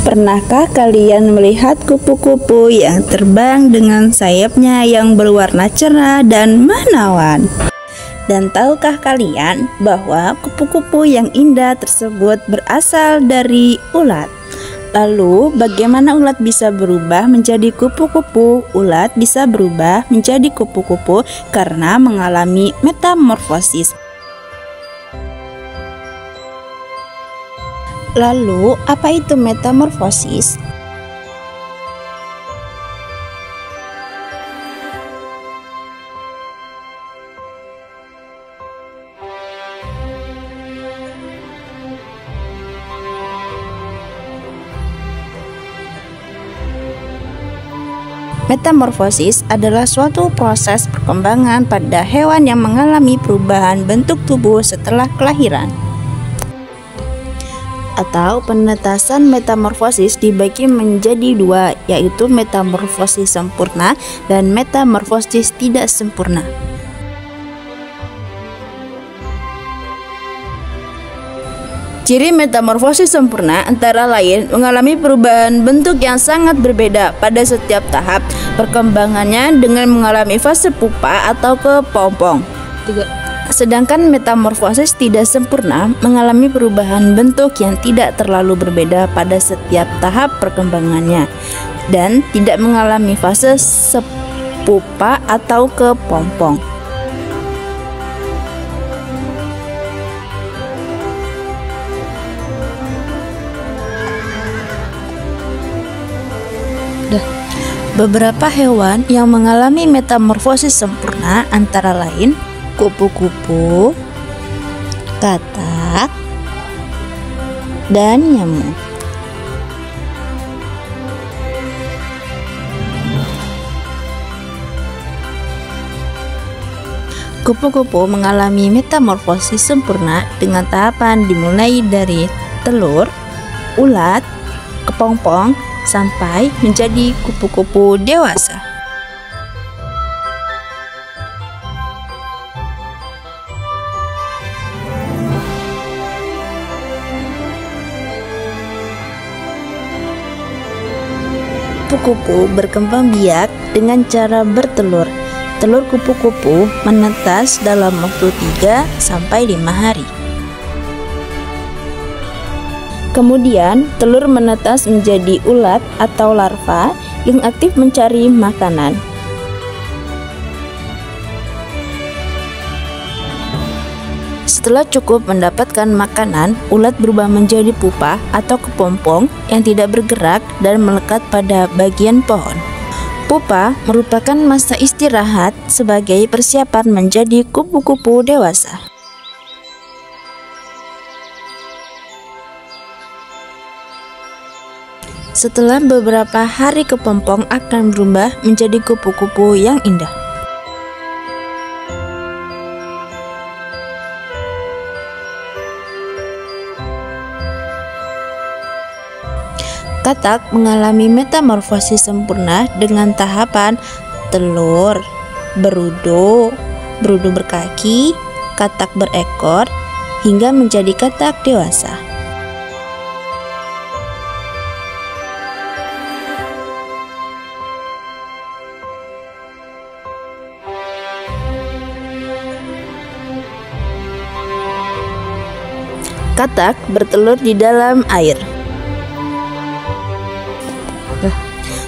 Pernahkah kalian melihat kupu-kupu yang terbang dengan sayapnya yang berwarna cerah dan menawan? Dan tahukah kalian bahwa kupu-kupu yang indah tersebut berasal dari ulat? Lalu, bagaimana ulat bisa berubah menjadi kupu-kupu? Ulat bisa berubah menjadi kupu-kupu karena mengalami metamorfosis. Lalu, apa itu metamorfosis? Metamorfosis adalah suatu proses perkembangan pada hewan yang mengalami perubahan bentuk tubuh setelah kelahiran. Atau penetasan metamorfosis dibagi menjadi dua, yaitu metamorfosis sempurna dan metamorfosis tidak sempurna. Ciri metamorfosis sempurna antara lain mengalami perubahan bentuk yang sangat berbeda pada setiap tahap perkembangannya dengan mengalami fase pupa atau kepompong. Sedangkan metamorfosis tidak sempurna mengalami perubahan bentuk yang tidak terlalu berbeda pada setiap tahap perkembangannya dan tidak mengalami fase sepupa atau kepompong. Beberapa hewan yang mengalami metamorfosis sempurna antara lain kupu-kupu, katak, dan nyamuk. Kupu-kupu mengalami metamorfosis sempurna dengan tahapan dimulai dari telur, ulat, kepompong, sampai menjadi kupu-kupu dewasa. Kupu-kupu berkembang biak dengan cara bertelur. Telur kupu-kupu menetas dalam waktu 3-5 hari. Kemudian, telur menetas menjadi ulat atau larva yang aktif mencari makanan. Setelah cukup mendapatkan makanan, ulat berubah menjadi pupa atau kepompong yang tidak bergerak dan melekat pada bagian pohon. Pupa merupakan masa istirahat sebagai persiapan menjadi kupu-kupu dewasa. Setelah beberapa hari kepompong akan berubah menjadi kupu-kupu yang indah. Katak mengalami metamorfosis sempurna dengan tahapan telur, berudu, berudu berkaki, katak berekor, hingga menjadi katak dewasa. Katak bertelur di dalam air.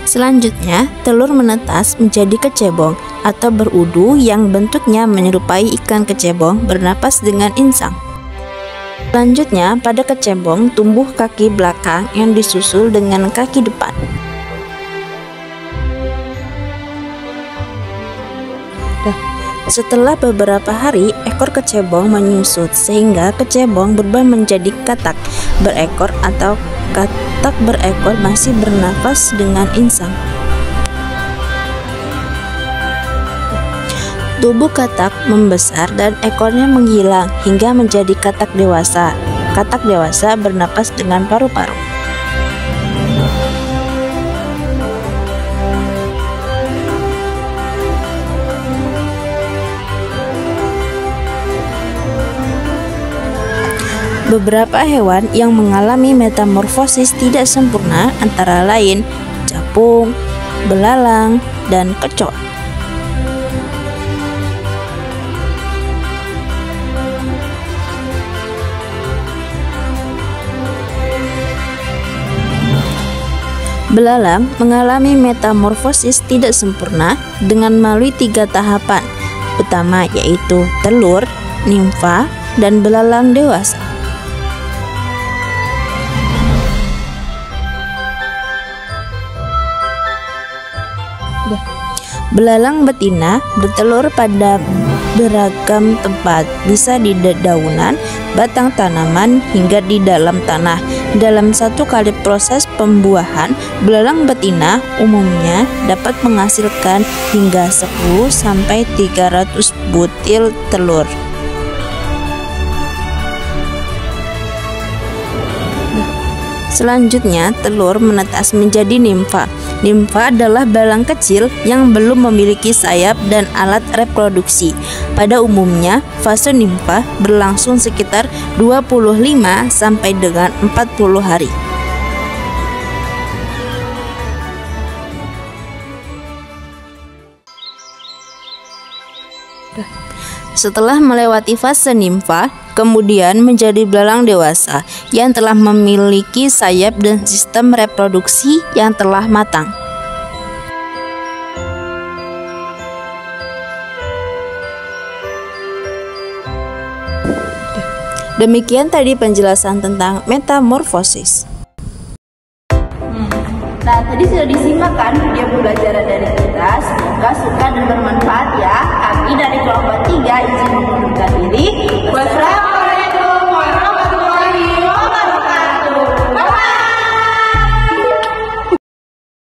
Selanjutnya, telur menetas menjadi kecebong atau berudu yang bentuknya menyerupai ikan kecebong bernapas dengan insang. Selanjutnya, pada kecebong tumbuh kaki belakang yang disusul dengan kaki depan. Setelah beberapa hari, ekor kecebong menyusut sehingga kecebong berubah menjadi katak berekor atau katak berekor masih bernafas dengan insang. Tubuh katak membesar dan ekornya menghilang hingga menjadi katak dewasa. Katak dewasa bernapas dengan paru-paru. Beberapa hewan yang mengalami metamorfosis tidak sempurna antara lain capung, belalang, dan kecoa. Belalang mengalami metamorfosis tidak sempurna dengan melalui 3 tahapan utama, yaitu telur, nimfa, dan belalang dewasa. Belalang betina bertelur pada beragam tempat, bisa di dedaunan, batang tanaman, hingga di dalam tanah. Dalam 1 kali proses pembuahan, belalang betina umumnya dapat menghasilkan hingga 10-300 butir telur. Selanjutnya, telur menetas menjadi nimfa. Nimfa adalah belalang kecil yang belum memiliki sayap dan alat reproduksi. Pada umumnya, fase nimfa berlangsung sekitar 25 sampai dengan 40 hari. Setelah melewati fase nimfa, kemudian menjadi belalang dewasa yang telah memiliki sayap dan sistem reproduksi yang telah matang. Demikian tadi penjelasan tentang metamorfosis. Nah, tadi sudah disimak kan video pembelajaran dari kita. Semoga suka dan bermanfaat ya. Kami dari kelompok 3 izin mengundurkan diri. Wassalamualaikum.